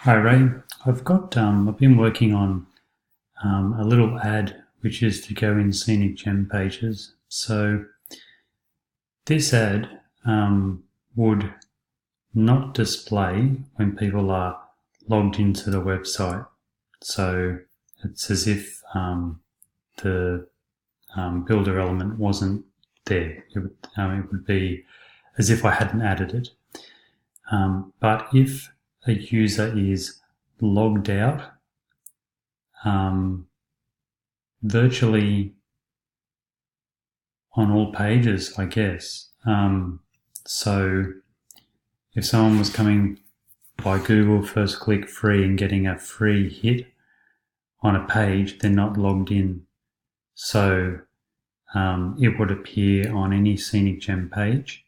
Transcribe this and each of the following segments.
Hi Ray, I've been working on a little ad which is to go in Scenic Gem pages. So this ad would not display when people are logged into the website. So it's as if the builder element wasn't there. It would be as if I hadn't added it. But if a user is logged out virtually on all pages, I guess. So if someone was coming by Google first click free and getting a free hit on a page, they're not logged in. So it would appear on any Scenic Gem page.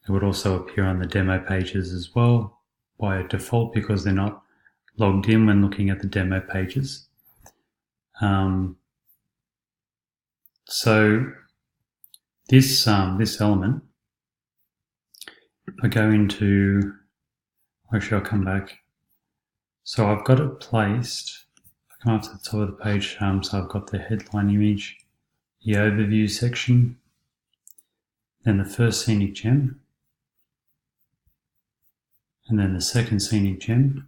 It would also appear on the demo pages as well by default because they're not logged in when looking at the demo pages. So this element, I go into, actually I'll come back. So I've got it placed, I come up to the top of the page, so I've got the headline image, the overview section, then the first Scenic Gem, and then the second Scenic Gem,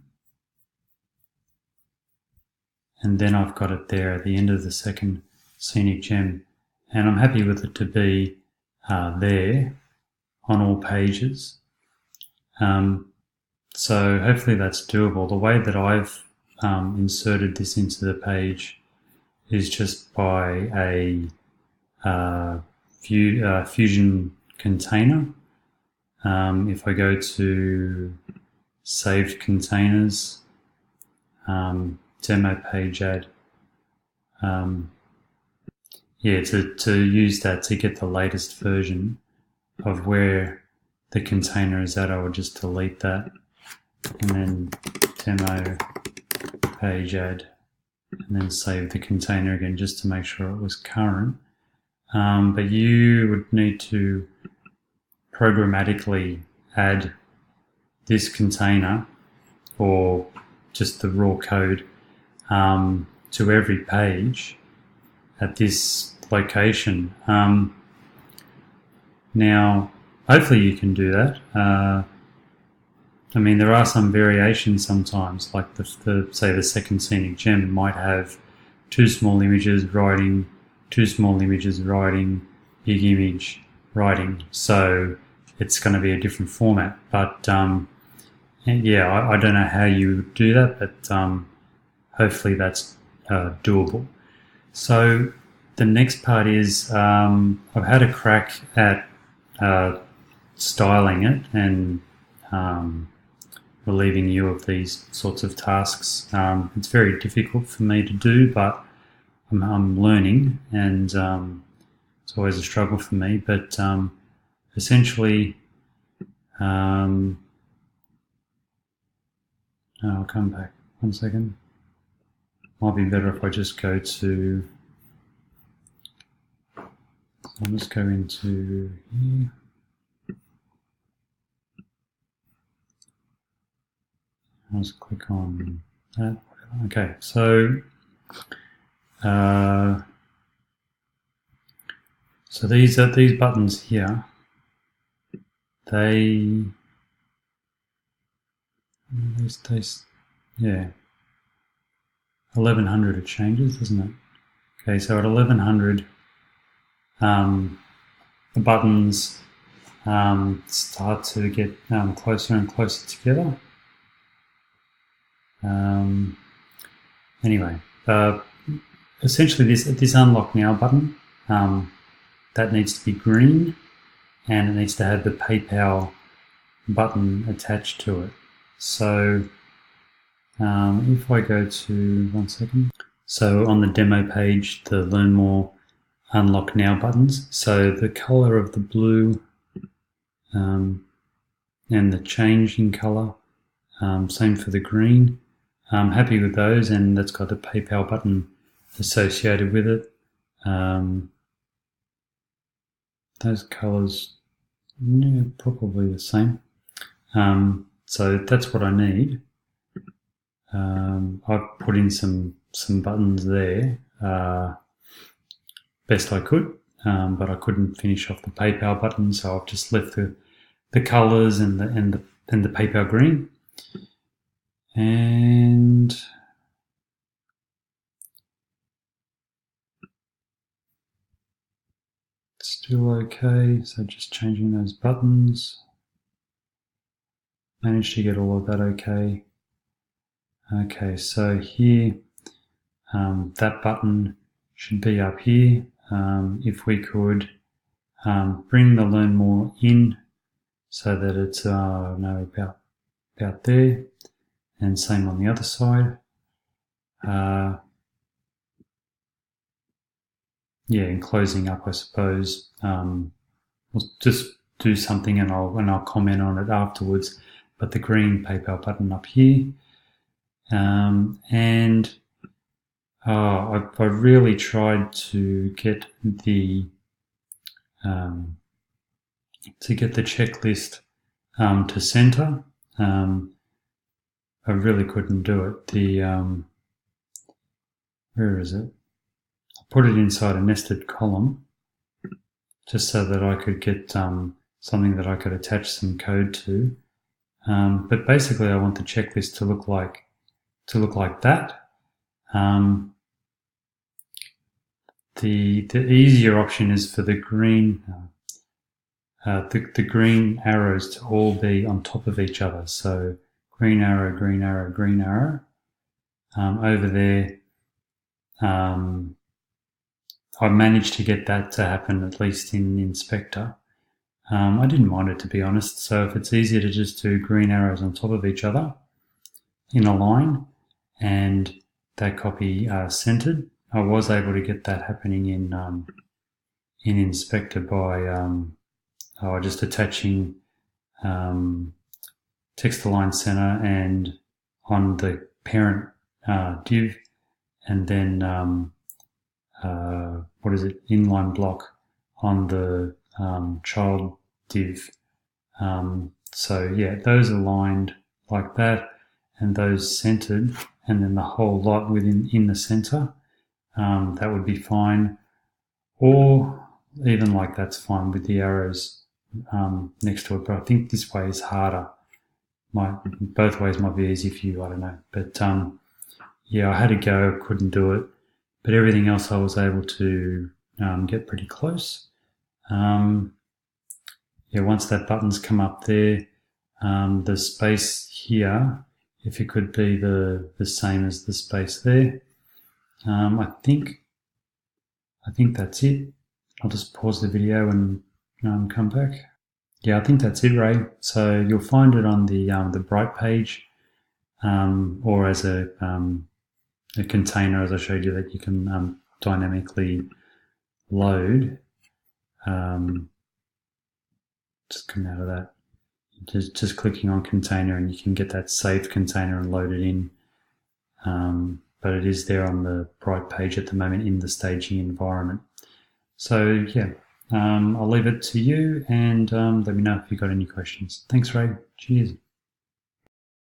and then I've got it there at the end of the second Scenic Gem, and I'm happy with it to be there on all pages. So hopefully that's doable. The way that I've inserted this into the page is just by a Fusion container. If I go to saved containers, demo page ad, to use that to get the latest version of where the container is at, I would just delete that and then demo page ad and then save the container again just to make sure it was current. But you would need to programmatically add this container or just the raw code to every page at this location. Now, hopefully you can do that. I mean, there are some variations sometimes, like say the second Scenic Gem might have two small images writing, two small images writing, big image writing. So it's going to be a different format. But yeah, I don't know how you do that, but hopefully that's doable. So the next part is I've had a crack at styling it and relieving you of these sorts of tasks. It's very difficult for me to do, but I'm learning, and it's always a struggle for me. But essentially, I'll come back 1 second. Might be better if I just go to. I'll just go into here. I'll just click on that. Okay, so these buttons here, they yeah, 1100 it changes, doesn't it? Okay, so at 1100, the buttons start to get closer and closer together. Anyway, essentially this unlock now button, that needs to be green, and it needs to have the PayPal button attached to it. So if I go to 1 second, so on the demo page, the Learn More Unlock Now buttons, so the color of the blue and the change in color, same for the green. I'm happy with those, and that's got the PayPal button associated with it. Those colors, yeah, probably the same. So that's what I need. I've put in some buttons there, best I could, but I couldn't finish off the PayPal button, so I've just left the colours and the PayPal green. And still okay, so just changing those buttons. Managed to get all of that okay. Okay, so here, that button should be up here. If we could bring the Learn More in so that it's about there, and same on the other side. Yeah, in closing up, I suppose, we'll just do something and I'll comment on it afterwards. But the green PayPal button up here, and I really tried to get the checklist to center. I really couldn't do it. Where is it? I put it inside a nested column just so that I could get something that I could attach some code to. But basically, I want the checklist to look like that. The easier option is for the green the green arrows to all be on top of each other. So green arrow, green arrow, green arrow. Over there, I managed to get that to happen, at least in Inspector. I didn't mind it, to be honest. So if it's easier to just do green arrows on top of each other in a line and that copy centered, I was able to get that happening in Inspector by just attaching text align center and on the parent div, and then inline block on the child div. So yeah, those aligned like that, and those centered, and then the whole lot in the center. That would be fine, or even like that's fine with the arrows next to it. But I think this way is harder. Both ways might be easy for you, I don't know. But yeah, I had to go, couldn't do it. But everything else I was able to get pretty close. Yeah, once that button's come up there, the space here, if it could be the same as the space there. I think that's it. I'll just pause the video and come back. Yeah, I think that's it, Ray. So you'll find it on the Bright page, or as a container, as I showed you, that you can dynamically load. Just come out of that. Just clicking on container, and you can get that saved container and load it in. But it is there on the Bright page at the moment in the staging environment. So yeah, I'll leave it to you, and let me know if you've got any questions. Thanks, Ray. Cheers.